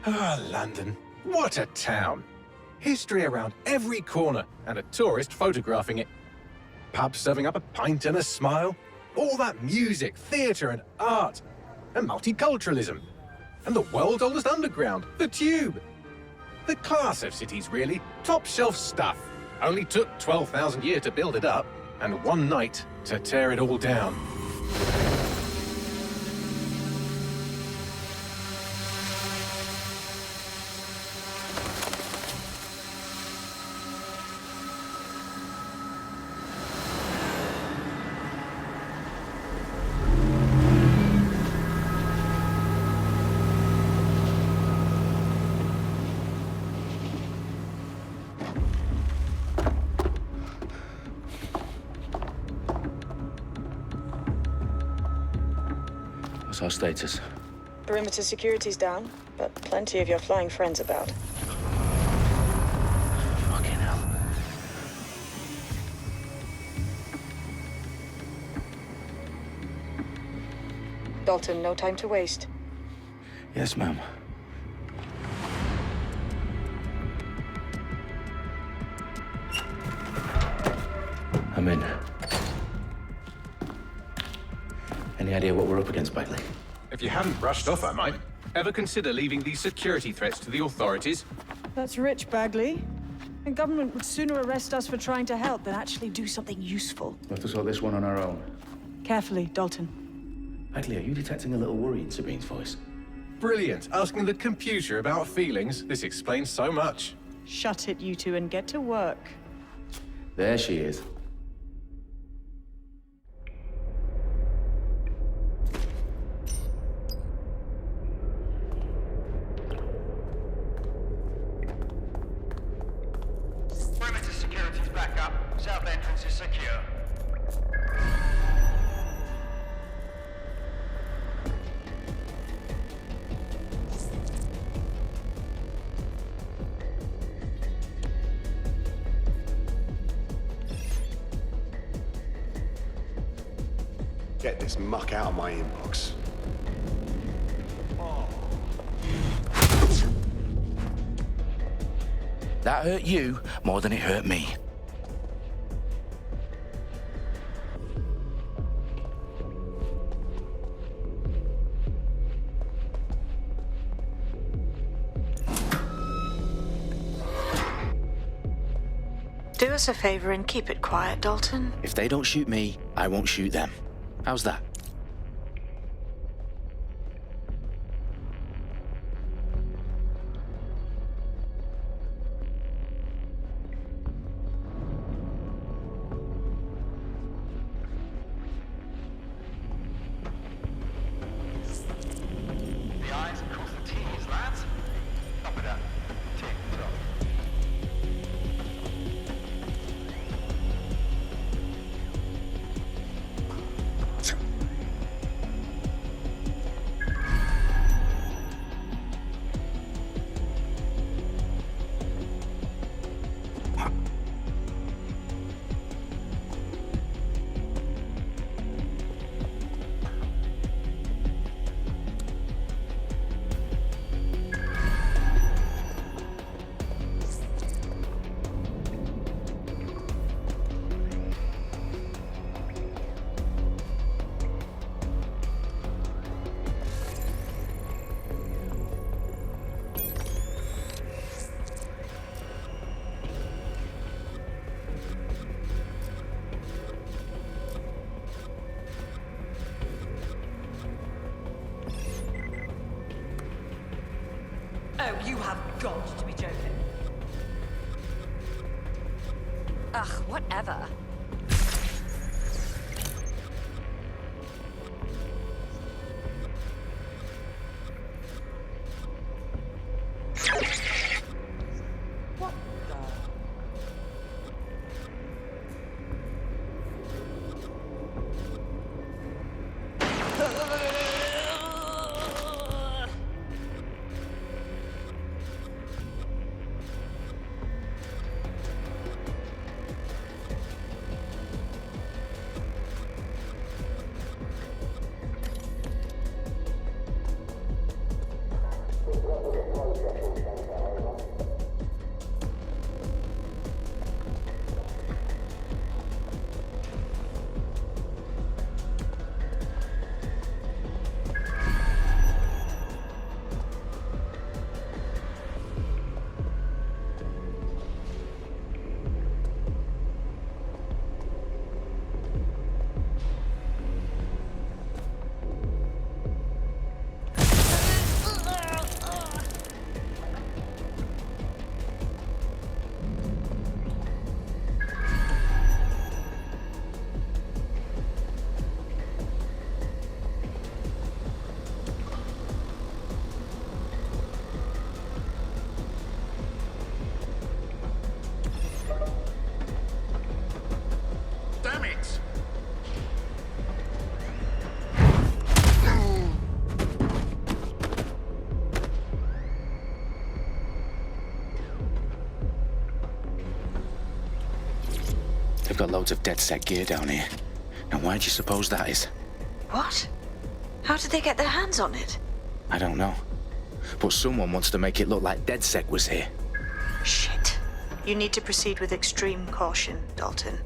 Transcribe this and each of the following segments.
Ah, London. What a town. History around every corner, and a tourist photographing it. Pubs serving up a pint and a smile. All that music, theatre and art. And multiculturalism. And the world's oldest underground, the Tube. The class of cities, really. Top shelf stuff. Only took 12,000 years to build it up, and one night to tear it all down. What's our status? Perimeter security's down, but plenty of your flying friends about. Fucking hell. Dalton, no time to waste. Yes, ma'am. I'm in. Any idea what we're up against, Bagley? If you hadn't brushed off, I might. Ever consider leaving these security threats to the authorities? That's rich, Bagley. The government would sooner arrest us for trying to help than actually do something useful. We'll have to sort this one on our own. Carefully, Dalton. Bagley, are you detecting a little worry in Sabine's voice? Brilliant. Asking the computer about feelings. This explains so much. Shut it, you two, and get to work. There she is. Perimeter security's back up. South entrance is secure. Get this muck out of my inbox. That hurt you more than it hurt me. Do us a favor and keep it quiet, Dalton. If they don't shoot me, I won't shoot them. How's that? The I's cross the T's, lads. Up with that. Tick tock. Oh, you have got to be joking. Ugh, whatever. What the? loads of DedSec gear down here. Now why do you suppose that is? What? How did they get their hands on it? I don't know. But someone wants to make it look like DedSec was here. Shit. You need to proceed with extreme caution, Dalton.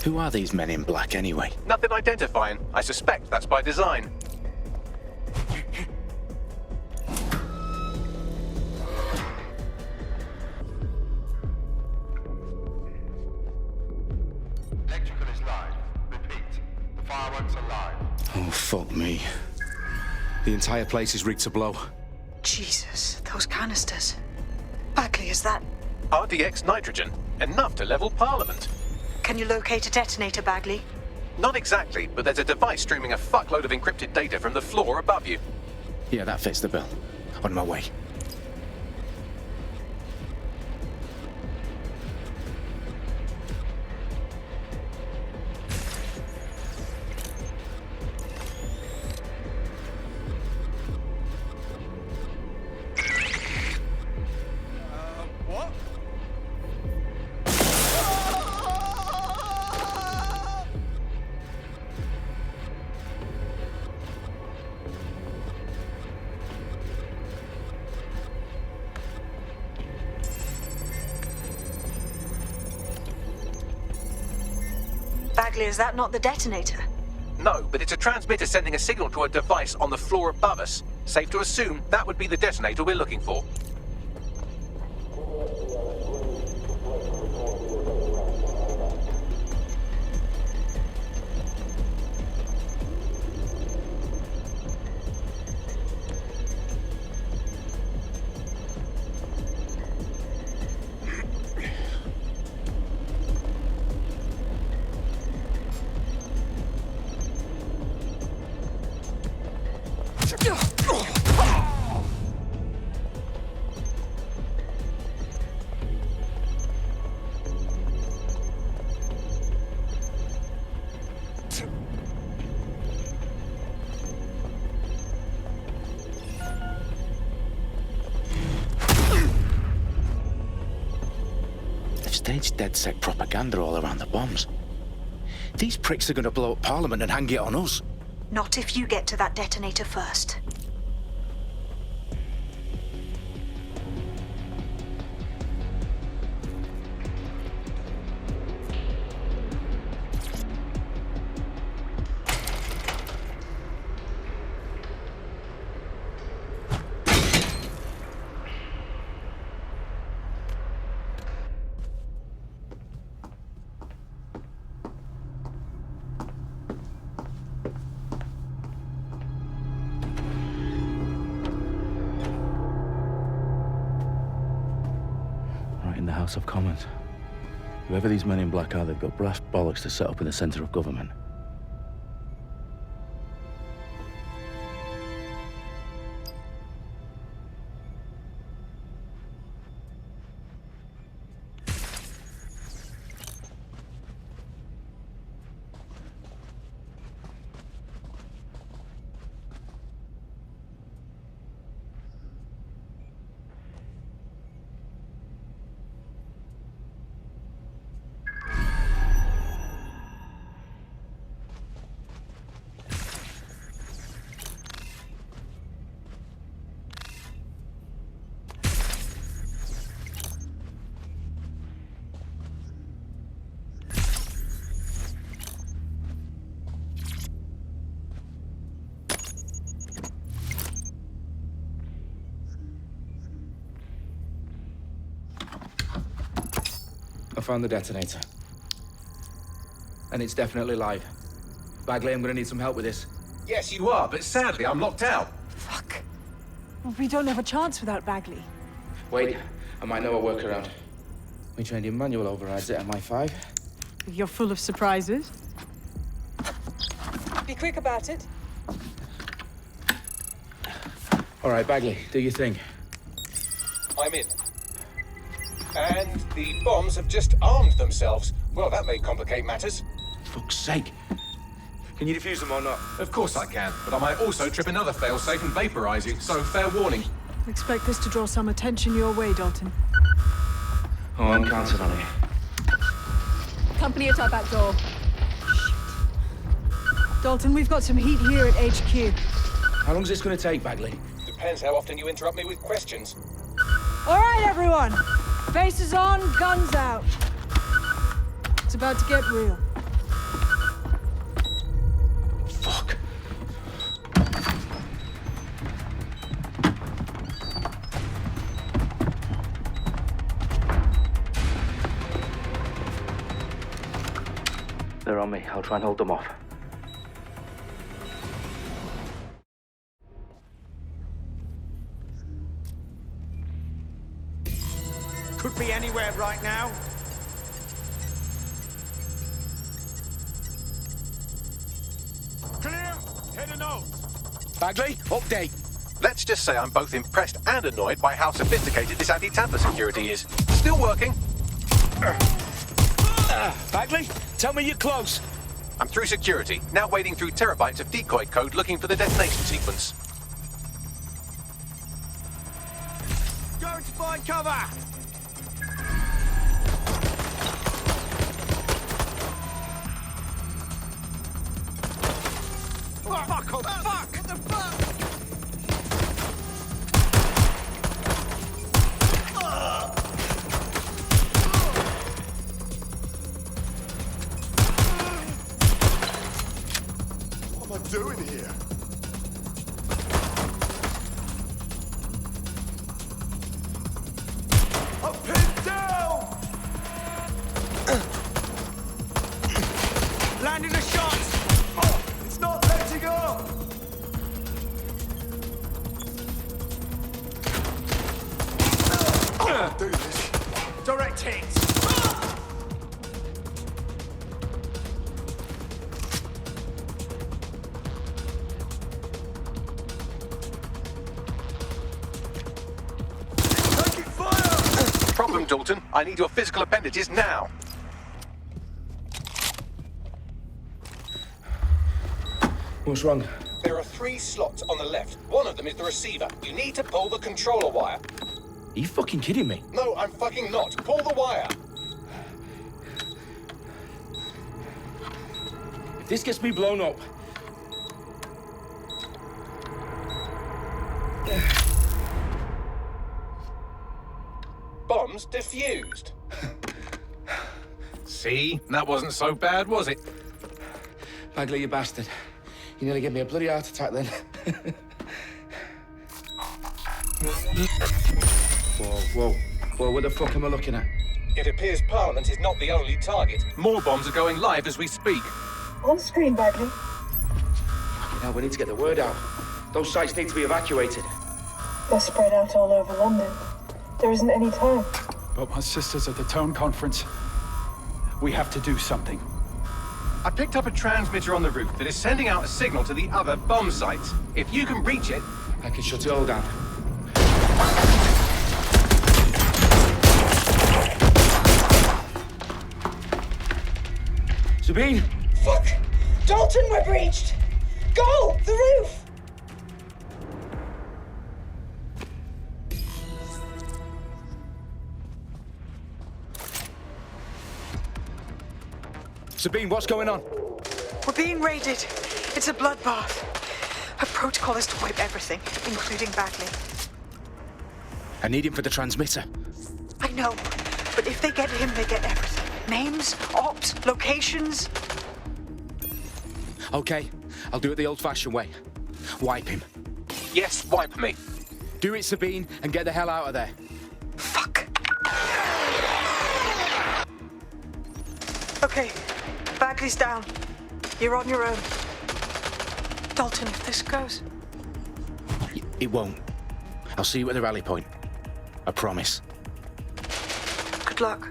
Who are these men in black anyway? Nothing identifying. I suspect that's by design. Electrical is live. Repeat. Fireworks are live. Oh, fuck me. The entire place is rigged to blow. Jesus, those canisters. Bagley, is that... RDX nitrogen. Enough to level Parliament. Can you locate a detonator, Bagley? Not exactly, but there's a device streaming a fuckload of encrypted data from the floor above you. Yeah, that fits the bill. On my way. What? Bagley, is that not the detonator? No, but it's a transmitter sending a signal to a device on the floor above us. Safe to assume that would be the detonator we're looking for. They've staged DedSec propaganda all around the bombs. These pricks are going to blow up Parliament and hang it on us. Not if you get to that detonator first. Right in the House of Commons. Whoever these men in black are, they've got brass bollocks to set up in the centre of government. I found the detonator. And it's definitely live. Bagley, I'm gonna need some help with this. Yes, you are, but sadly I'm locked out. Fuck. Well, we don't have a chance without Bagley. Wait, I might know a workaround. We trained in manual overrides at MI5. You're full of surprises. Be quick about it. All right, Bagley, do your thing. I'm in. And the bombs have just armed themselves. Well, that may complicate matters. Fuck's sake. Can you defuse them or not? Of course I can, but I might also trip another failsafe and vaporize you, so fair warning. Expect this to draw some attention your way, Dalton. Oh, I'm counting on it. Company at our back door. Dalton, we've got some heat here at HQ. How long is this going to take, Bagley? Depends how often you interrupt me with questions. All right, everyone. Faces on, guns out. It's about to get real. Fuck. They're on me. I'll try and hold them off. Could be anywhere right now. Clear. Head to Noul. Bagley, update. Let's just say I'm both impressed and annoyed by how sophisticated this anti-tamper security is. Still working. Bagley, tell me you're close. I'm through security, now wading through terabytes of decoy code looking for the detonation sequence. Going to find cover. Fuck, oh fuck! What the fuck? What am I doing here? I'm pinned down! Landing a shot. Oh, it's not letting up! Do this. Direct hits. Taking fire! Problem, Dalton. I need your physical appendages now. What's wrong? There are 3 slots on the left. One of them is the receiver. You need to pull the controller wire. Are you fucking kidding me? No, I'm fucking not. Pull the wire. If this gets me blown up... Bombs defused. See? That wasn't so bad, was it? Bagley, you bastard. You nearly gave me a bloody heart attack then. Whoa. What the fuck am I looking at? It appears Parliament is not the only target. More bombs are going live as we speak. On screen, Bagley. Now we need to get the word out. Those sites need to be evacuated. They're spread out all over London. There isn't any time. But my sister's at the town conference. We have to do something. I picked up a transmitter on the roof that is sending out a signal to the other bomb sites. If you can reach it... I can shut it all down. Sabine! Fuck! Dalton, we're breached! Go! The roof! Sabine, what's going on? We're being raided. It's a bloodbath. Our protocol is to wipe everything, including Bagley. I need him for the transmitter. I know, but if they get him, they get everything. Names, ops, locations. Okay, I'll do it the old-fashioned way. Wipe him. Yes, wipe me. Do it, Sabine, and get the hell out of there. Fuck. Okay, Bagley's down. You're on your own. Dalton, if this goes... It won't. I'll see you at the rally point. I promise. Good luck.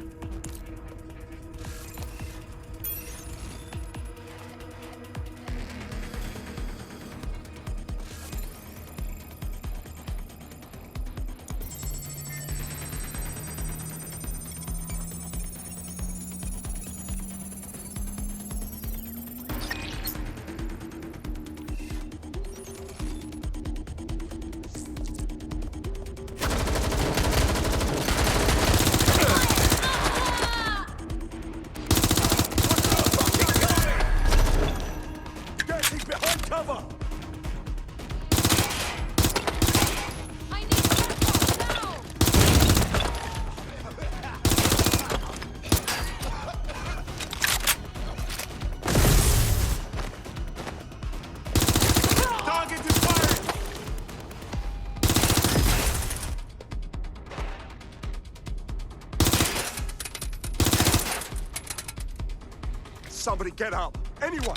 Somebody get up! Anyone!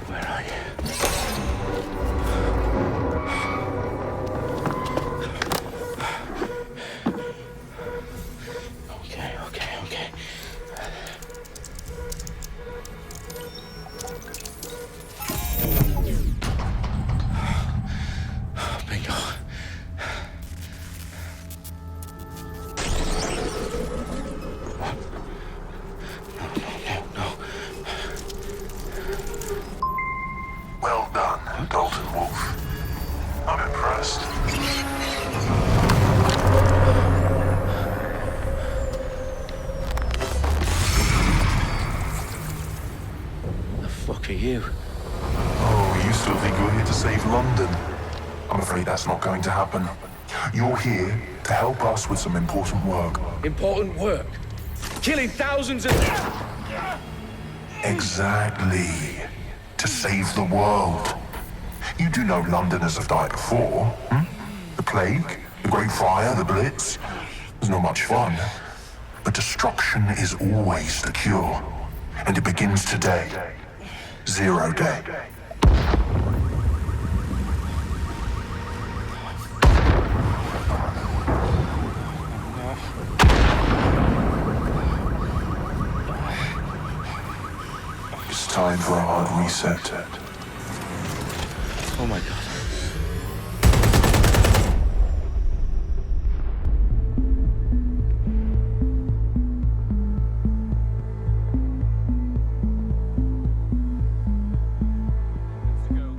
Where are you? Okay. Bingo. No. Well done, Dalton Wolf. I'm impressed. The fuck are you? Oh, you still think you're here to save London? I'm afraid that's not going to happen. You're here to help us with some important work. Important work. Killing thousands of... Exactly. To save the world. You do know Londoners have died before, hmm? The plague, the Great Fire, the Blitz. It's not much fun. But destruction is always the cure. And it begins today. 0 day. It's time for a hard reset. Oh my god.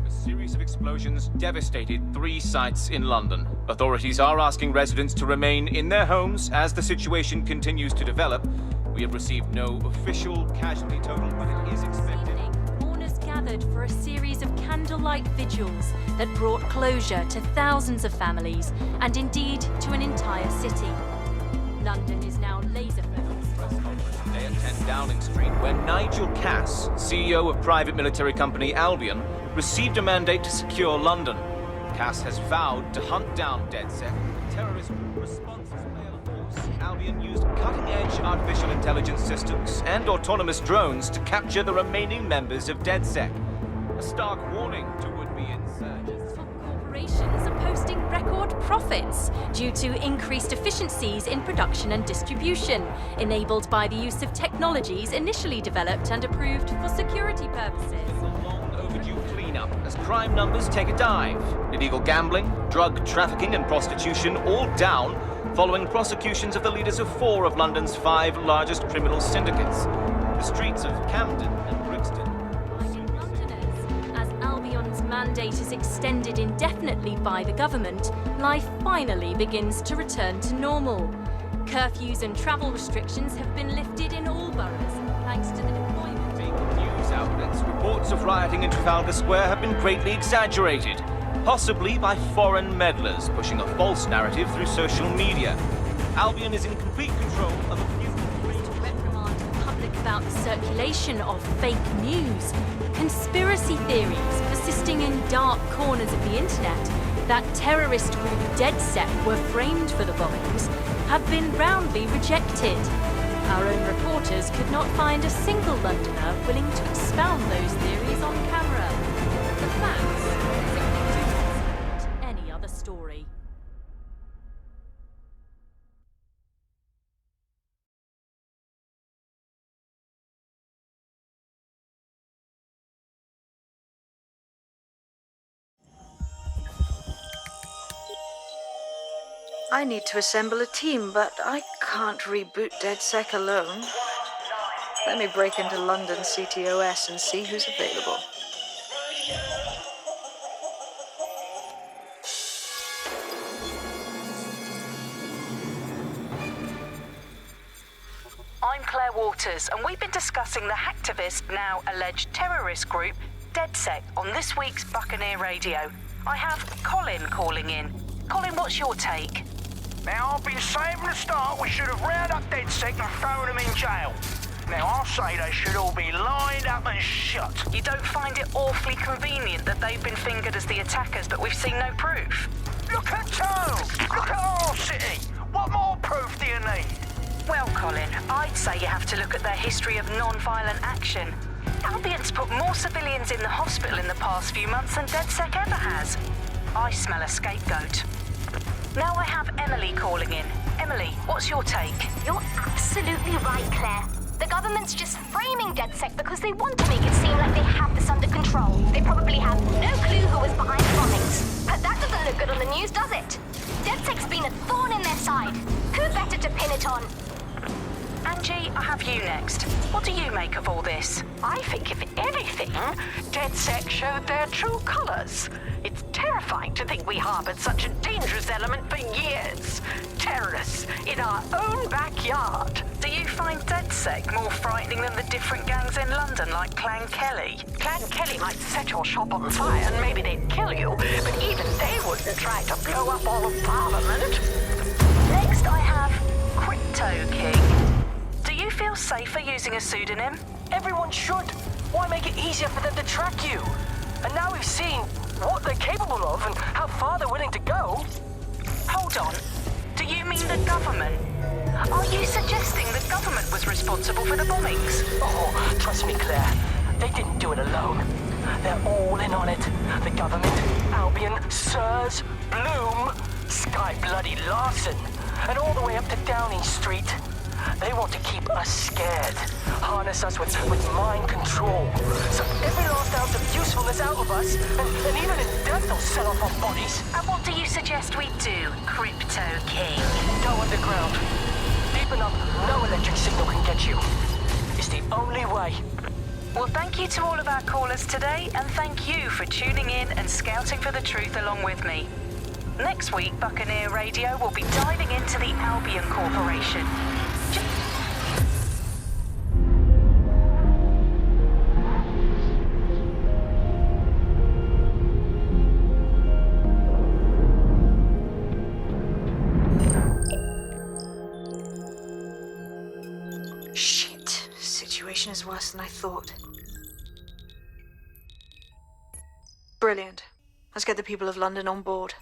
A series of explosions devastated 3 sites in London. Authorities are asking residents to remain in their homes as the situation continues to develop. We have received no official casualty total, but it is expected. Mourners gathered for a series of candlelight vigils that brought closure to thousands of families and indeed to an entire city. London is now laser-focused. Today at 10 Downing Street, where Nigel Cass, CEO of private military company Albion, received a mandate to secure London. Cass has vowed to hunt down DedSec, a terrorist response force. Albion used cutting-edge artificial intelligence systems and autonomous drones to capture the remaining members of DedSec. A stark warning to would-be insurgents. Corporations are posting record profits due to increased efficiencies in production and distribution, enabled by the use of technologies initially developed and approved for security purposes. Overdue cleanup as crime numbers take a dive. Illegal gambling, drug trafficking and prostitution all down following prosecutions of the leaders of 4 of London's 5 largest criminal syndicates. The streets of Camden and Brixton. As Albion's mandate is extended indefinitely by the government, life finally begins to return to normal. Curfews and travel restrictions have been lifted in all boroughs, thanks to the deployment. News outlets, reports of rioting in Trafalgar Square have been greatly exaggerated, possibly by foreign meddlers pushing a false narrative through social media. Albion is in complete control of a few reprimand the public about the circulation of fake news, conspiracy theories persisting in dark corners of the internet that terrorist group DedSec were framed for the bombings have been roundly rejected. Our own reporters could not find a single Londoner willing to expound those theories on camera. The facts simply do not support any other story. I need to assemble a team, but I can't reboot DedSec alone. Let me break into London CTOS and see who's available. I'm Claire Walton. Reuters, and we've been discussing the hacktivist, now alleged terrorist group, DedSec, on this week's Buccaneer Radio. I have Colin calling in. Colin, what's your take? Now, I've been saying from the start we should have rounded up DedSec and thrown them in jail. Now, I'll say they should all be lined up and shot. You don't find it awfully convenient that they've been fingered as the attackers, but we've seen no proof? Look at Town! Look at our city! What more proof do you need? Well, Colin, I'd say you have to look at their history of non-violent action. Albion's put more civilians in the hospital in the past few months than DedSec ever has. I smell a scapegoat. Now I have Emily calling in. Emily, what's your take? You're absolutely right, Claire. The government's just framing DedSec because they want to make it seem like they have this under control. They probably have no clue who was behind the bombings. But that doesn't look good on the news, does it? DedSec's been a thorn in their side. Who better to pin it on? Angie, I have you next. What do you make of all this? I think, if anything, DedSec showed their true colors. It's terrifying to think we harbored such a dangerous element for years. Terrorists in our own backyard. Do you find DedSec more frightening than the different gangs in London, like Clan Kelly? Clan Kelly might set your shop on fire and maybe they'd kill you, but even they wouldn't try to blow up all of Parliament. Next I have Crypto King. Do you feel safer using a pseudonym? Everyone should. Why make it easier for them to track you? And now we've seen what they're capable of and how far they're willing to go. Hold on. Do you mean the government? Are you suggesting the government was responsible for the bombings? Oh, trust me, Claire. They didn't do it alone. They're all in on it. The government, Albion, Sirs, Bloom, Sky Bloody Larson, and all the way up to Downing Street. They want to keep us scared, harness us with mind control, suck every last ounce of usefulness out of us, and even in death they'll sell off our bodies. And what do you suggest we do, Crypto King? Go underground. Deep enough, no electric signal can get you. It's the only way. Well, thank you to all of our callers today, and thank you for tuning in and scouting for the truth along with me. Next week, Buccaneer Radio will be diving into the Albion Corporation. Shit. Situation is worse than I thought. Brilliant. Let's get the people of London on board.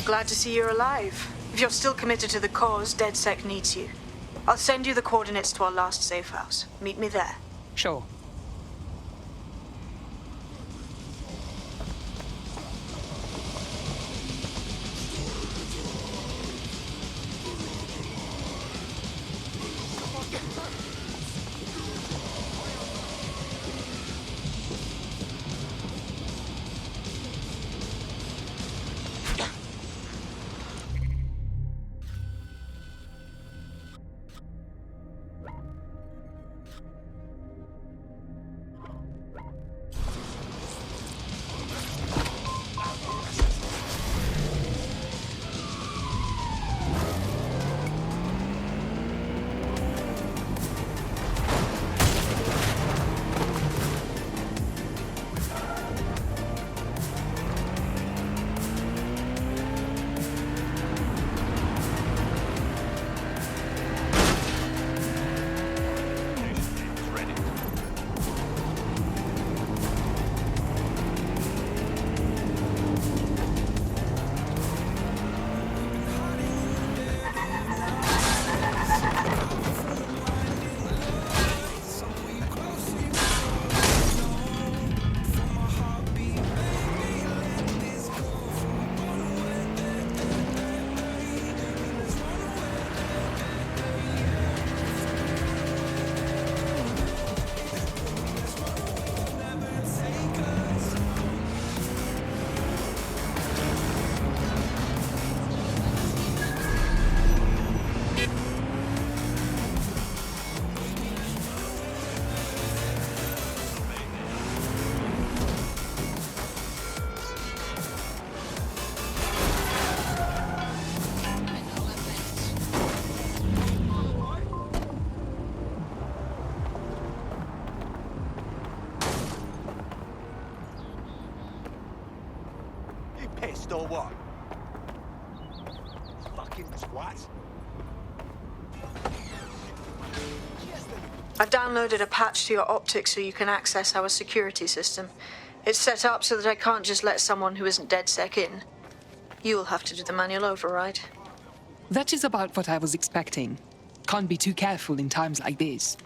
Glad to see you're alive. If you're still committed to the cause, DedSec needs you. I'll send you the coordinates to our last safe house. Meet me there. Sure. or what? Fucking twat. I've downloaded a patch to your optics so you can access our security system. It's set up so that I can't just let someone who isn't DedSec in. You'll have to do the manual override. That is about what I was expecting. Can't be too careful in times like this.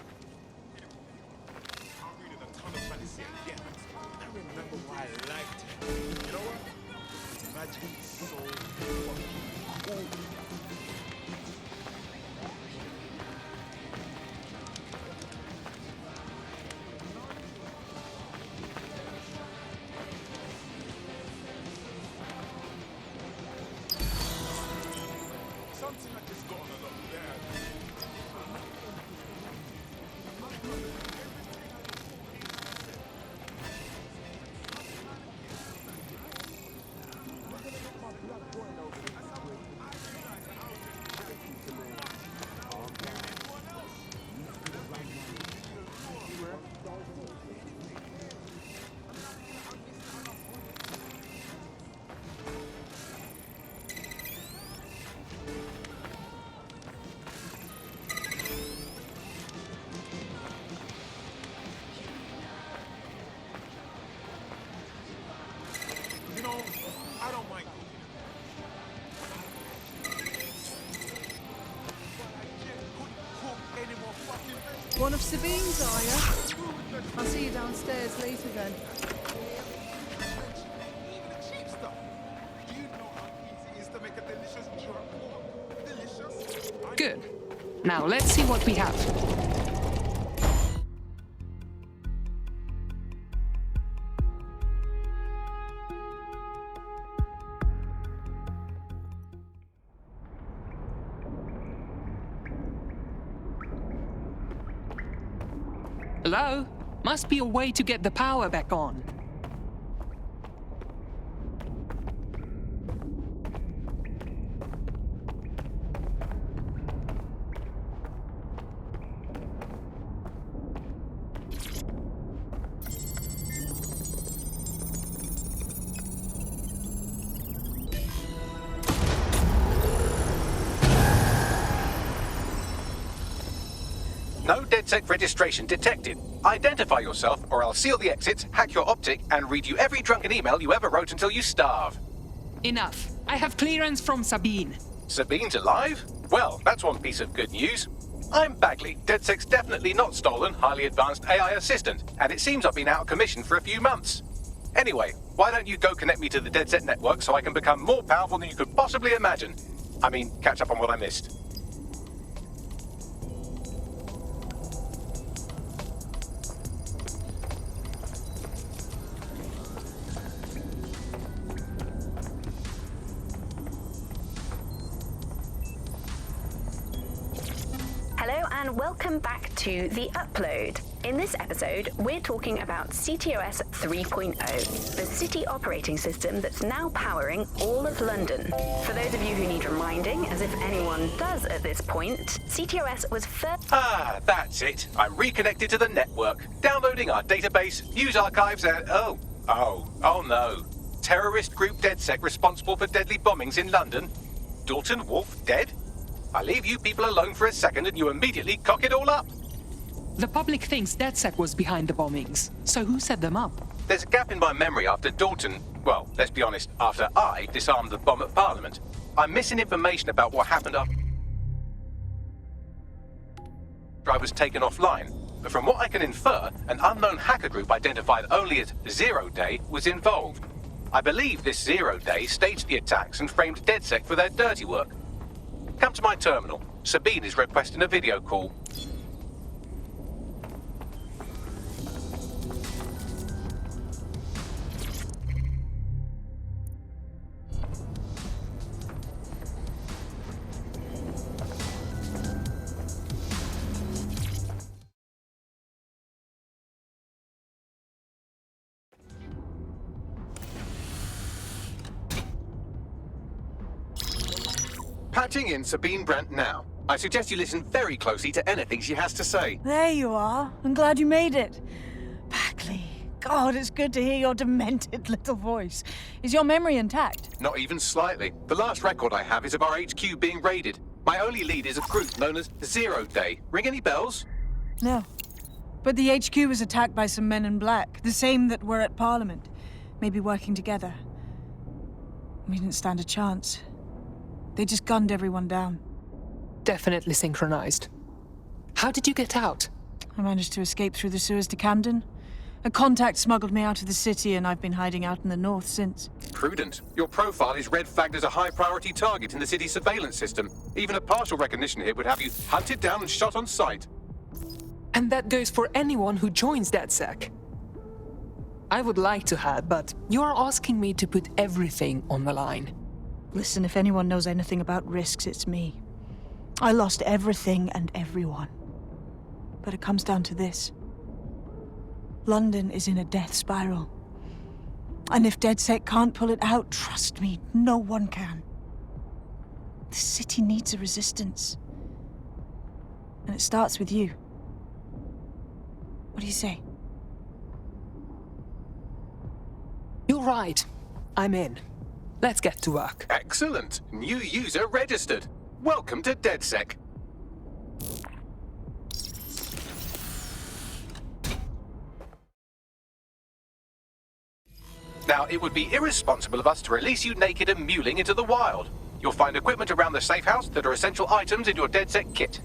One of Sabine's, are you? I'll see you downstairs later then. Good. Now let's see what we have. Hello? Must be a way to get the power back on. No DedSec registration detected. Identify yourself, or I'll seal the exits, hack your optic, and read you every drunken email you ever wrote until you starve. Enough. I have clearance from Sabine. Sabine's alive? Well, that's one piece of good news. I'm Bagley, DedSec's definitely not stolen, highly advanced AI assistant, and it seems I've been out of commission for a few months. Anyway, why don't you go connect me to the DedSec network so I can become more powerful than you could possibly imagine? I mean, catch up on what I missed. Hello and welcome back to The Upload. In this episode, we're talking about CTOS 3.0, the city operating system that's now powering all of London. For those of you who need reminding, as if anyone does at this point, CTOS was first... Ah, that's it. I'm reconnected to the network, downloading our database, news archives, and... Oh no. Terrorist group DedSec responsible for deadly bombings in London? Dalton Wolf dead? I leave you people alone for a second and you immediately cock it all up. The public thinks DedSec was behind the bombings, so who set them up? There's a gap in my memory after Dalton, well, let's be honest, after I disarmed the bomb at Parliament. I'm missing information about what happened after I was taken offline. But from what I can infer, an unknown hacker group identified only as Zero Day was involved. I believe this Zero Day staged the attacks and framed DedSec for their dirty work. Come to my terminal. Sabine is requesting a video call. Patching in Sabine Brandt now. I suggest you listen very closely to anything she has to say. There you are. I'm glad you made it. Bagley, God, it's good to hear your demented little voice. Is your memory intact? Not even slightly. The last record I have is of our HQ being raided. My only lead is a group known as 0 Day. Ring any bells? No. But the HQ was attacked by some men in black, the same that were at Parliament. Maybe working together. We didn't stand a chance. They just gunned everyone down. Definitely synchronized. How did you get out? I managed to escape through the sewers to Camden. A contact smuggled me out of the city, and I've been hiding out in the north since. Prudent. Your profile is red flagged as a high-priority target in the city's surveillance system. Even a partial recognition hit would have you hunted down and shot on sight. And that goes for anyone who joins DedSec. I would like to have, but you're asking me to put everything on the line. Listen, if anyone knows anything about risks, it's me. I lost everything and everyone. But it comes down to this. London is in a death spiral. And if DedSec can't pull it out, trust me, no one can. The city needs a resistance. And it starts with you. What do you say? You're right. I'm in. Let's get to work. Excellent. New user registered. Welcome to DedSec. Now, it would be irresponsible of us to release you naked and mewling into the wild. You'll find equipment around the safe house that are essential items in your DedSec kit.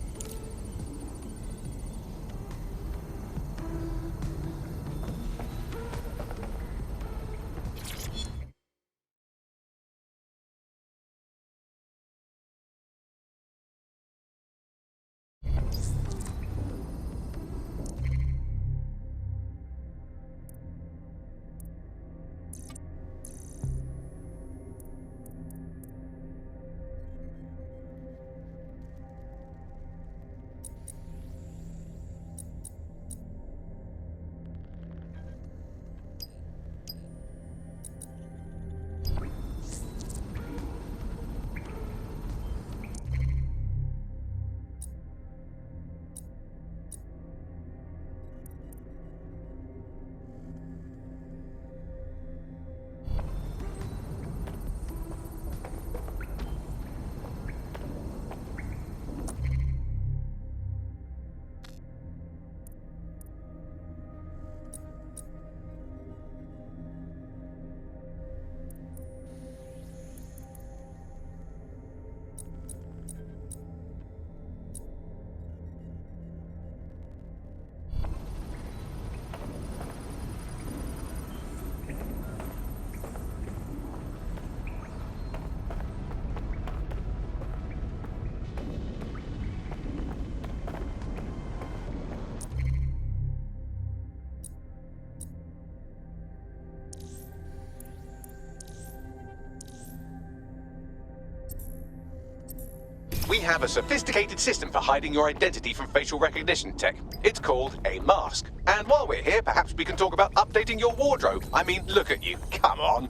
We have a sophisticated system for hiding your identity from facial recognition tech. It's called a mask. And while we're here, perhaps we can talk about updating your wardrobe. I mean, look at you. Come on.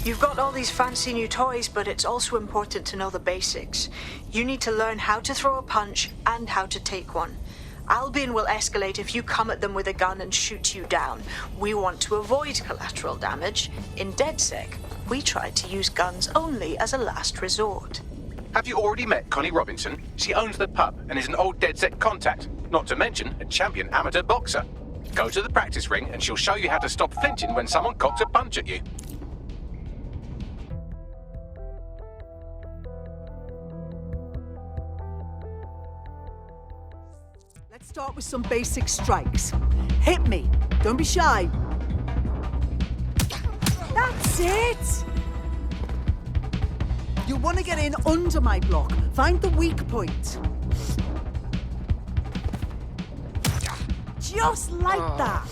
You've got all these fancy new toys, but it's also important to know the basics. You need to learn how to throw a punch and how to take one. Albion will escalate if you come at them with a gun and shoot you down. We want to avoid collateral damage. In DedSec, we tried to use guns only as a last resort. Have you already met Connie Robinson? She owns the pub and is an old DedSec contact, not to mention a champion amateur boxer. Go to the practice ring and she'll show you how to stop flinching when someone cocks a punch at you. Let's start with some basic strikes. Hit me. Don't be shy. That's it! You want to get in under my block. Find the weak point. Just like that.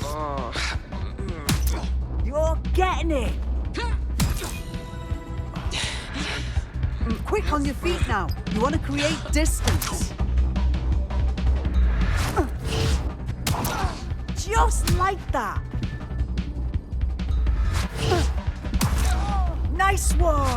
You're getting it. Quick on your feet now. You want to create distance. Just like that. Nice one.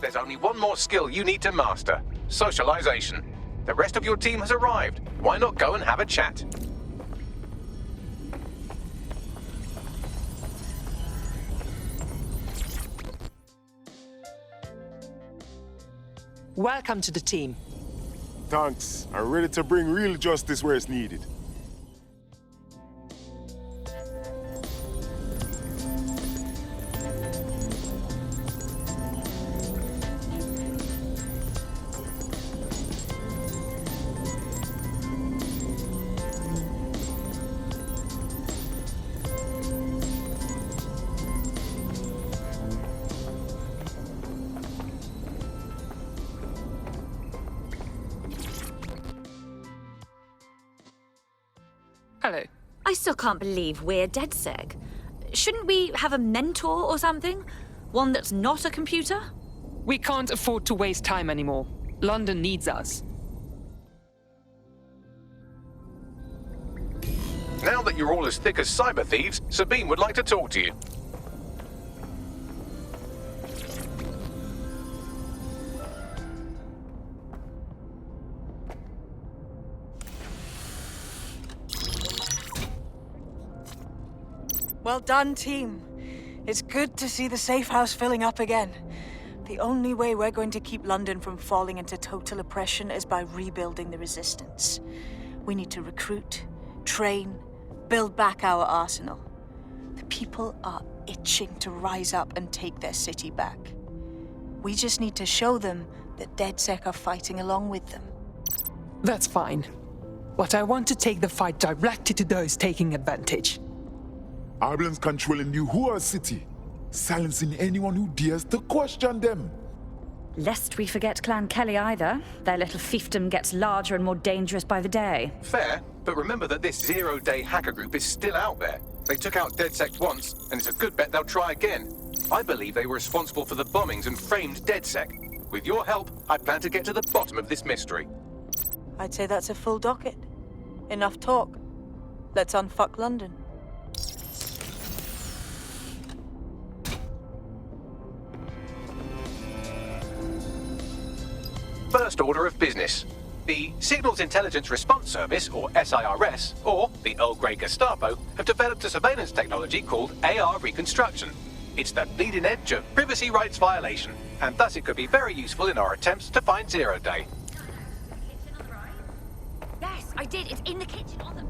There's only one more skill you need to master: socialization. The rest of your team has arrived. Why not go and have a chat? Welcome to the team. Thanks. I'm ready to bring real justice where it's needed. Hello. I still can't believe we're DedSec. Shouldn't we have a mentor or something? One that's not a computer? We can't afford to waste time anymore. London needs us. Now that you're all as thick as cyber thieves, Sabine would like to talk to you. Well done, team. It's good to see the safe house filling up again. The only way we're going to keep London from falling into total oppression is by rebuilding the resistance. We need to recruit, train, build back our arsenal. The people are itching to rise up and take their city back. We just need to show them that DedSec are fighting along with them. That's fine. But I want to take the fight directly to those taking advantage. Albion's controlling the whole city, silencing anyone who dares to question them. Lest we forget Clan Kelly either. Their little fiefdom gets larger and more dangerous by the day. Fair, but remember that this zero-day hacker group is still out there. They took out DedSec once, and it's a good bet they'll try again. I believe they were responsible for the bombings and framed DedSec. With your help, I plan to get to the bottom of this mystery. I'd say that's a full docket. Enough talk. Let's unfuck London. First order of business. The Signals Intelligence Response Service, or SIRS, or the Earl Grey Gestapo, have developed a surveillance technology called AR Reconstruction. It's the bleeding edge of privacy rights violation, and thus it could be very useful in our attempts to find Zero Day. Yes, I did. It's in the kitchen on the...